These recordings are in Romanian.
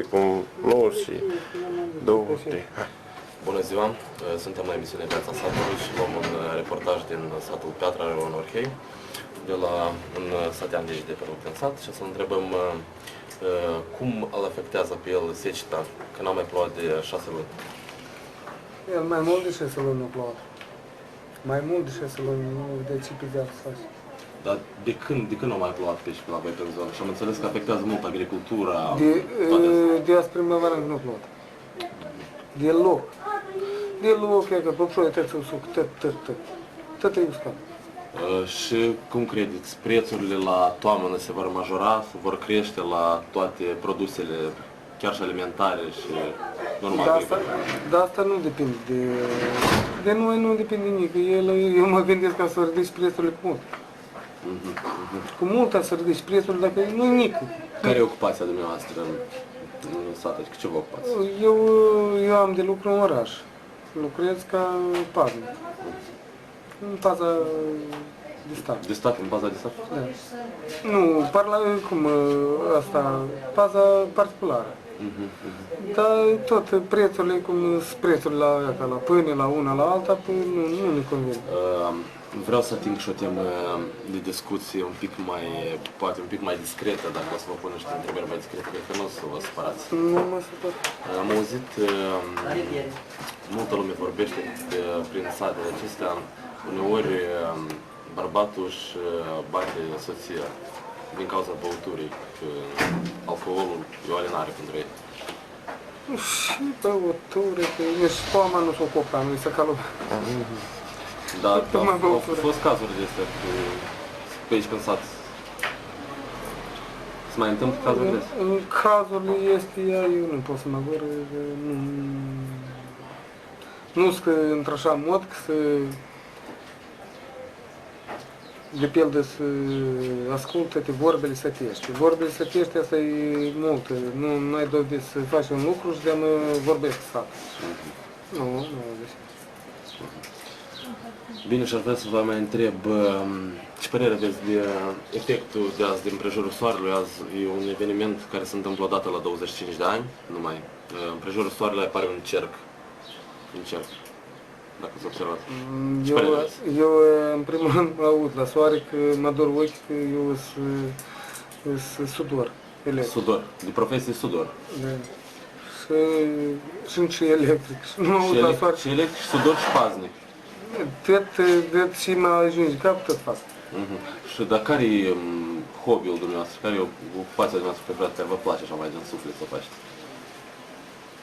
frumoase, cum nu și 2, 3. Bună ziua! Suntem la emisiunea Viața Satului și luăm un reportaj din satul Piatra Leonorhei, de la un satean de aici de pe loc în sat, și să întrebăm cum îl afectează pe el seceta, că n-a mai plouat de 6 luni. El mai mult de 6 luni nu plouă. Mai mult de 6 luni, nu de ce pe viața sa. Dar de când nu mai plouat pe la voi pe zonă? Și am înțeles că afectează mult agricultura, De azi primăvară nu plouă. Deloc. Deloc, e că păpșoare trebuie să usuc, tot e uscat. Și cum credeți, prețurile la toamnă se vor majora, vor crește la toate produsele, chiar și alimentare și nu numai agricole? Dar asta nu depinde de noi, nu depinde nimic. Eu mă gândesc ca să ridici prețurile cu mult. Cu mult să ridici prețurile, dacă nu e mic. Care e ocupația dumneavoastră în sat? Adică ce vă ocupați? Eu am de lucru în oraș. Lucrez ca paznic. În paza de stat. De stat, în baza de stat? Da. Nu, paza particulară. Dar tot prețurile, cum sunt prețurile la pâine, la una, la alta, nu ne convine. Vreau să ating și o temă de discuție poate un pic mai discretă, dacă o să vă pun niște întrebări mai discrete, cred că nu o să vă supărați. Nu mă supăr. Am auzit, multă lume vorbește prin satele acestea, uneori bărbatul își bate soția din cauza băuturii, că alcoolul e o alinare pentru ei. Și băutură, că nici poama nu s-o copra, nu-i să calul. Da, au fost cazuri de astea pe aici în sat. Se mai întâmplă cazuri de astea? În cazurile este ea, eu nu pot să mă vor, nu că într-așa mod că să de pildă să ascultă vorbele sătești. Vorbele sătești, asta e mult. Nu ai dovedit să faci un lucru și de-am vorbesc sat. Nu. Bine, și aș vrea să vă mai întreb ce părere aveți de efectul de azi din prejurul Soarelui. Azi e un eveniment care se întâmplă odată la 25 de ani, numai. În prejurul Soarelui apare un cerc. Dacă ați observat. Eu, în primul rând, aud la soare că mă dor ochi, că eu sunt sudor. Sudor. De profesie sudor. Da. Și electric. Și nu aud la soare. Și electric, și sudor și paznic. Tot și mă ajunge cap, tot fac. Și dar care e hobby-ul dumneavoastră? Care e ocupația dumneavoastră preferată care vă place așa mai din suflet să faceți?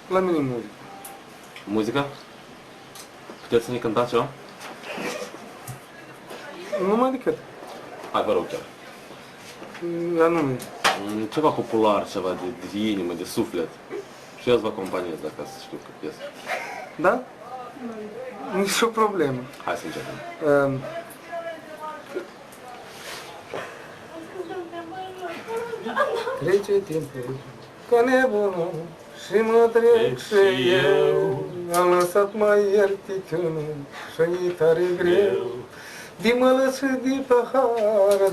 La mine muzică. Muzica? Puteți să ne cântați ceva? Numai decât. Hai, vă rog chiar. Anume. Ceva popular, ceva de inimă, de suflet. Și eu să vă acompaniez dacă să știu că piesă. Da? Nici o problemă. Hai să începem. Trece timpul ca nebunul și mă trec și eu. Am lăsat mai iertitână și-i tare greu. De mă lăsă de pahar.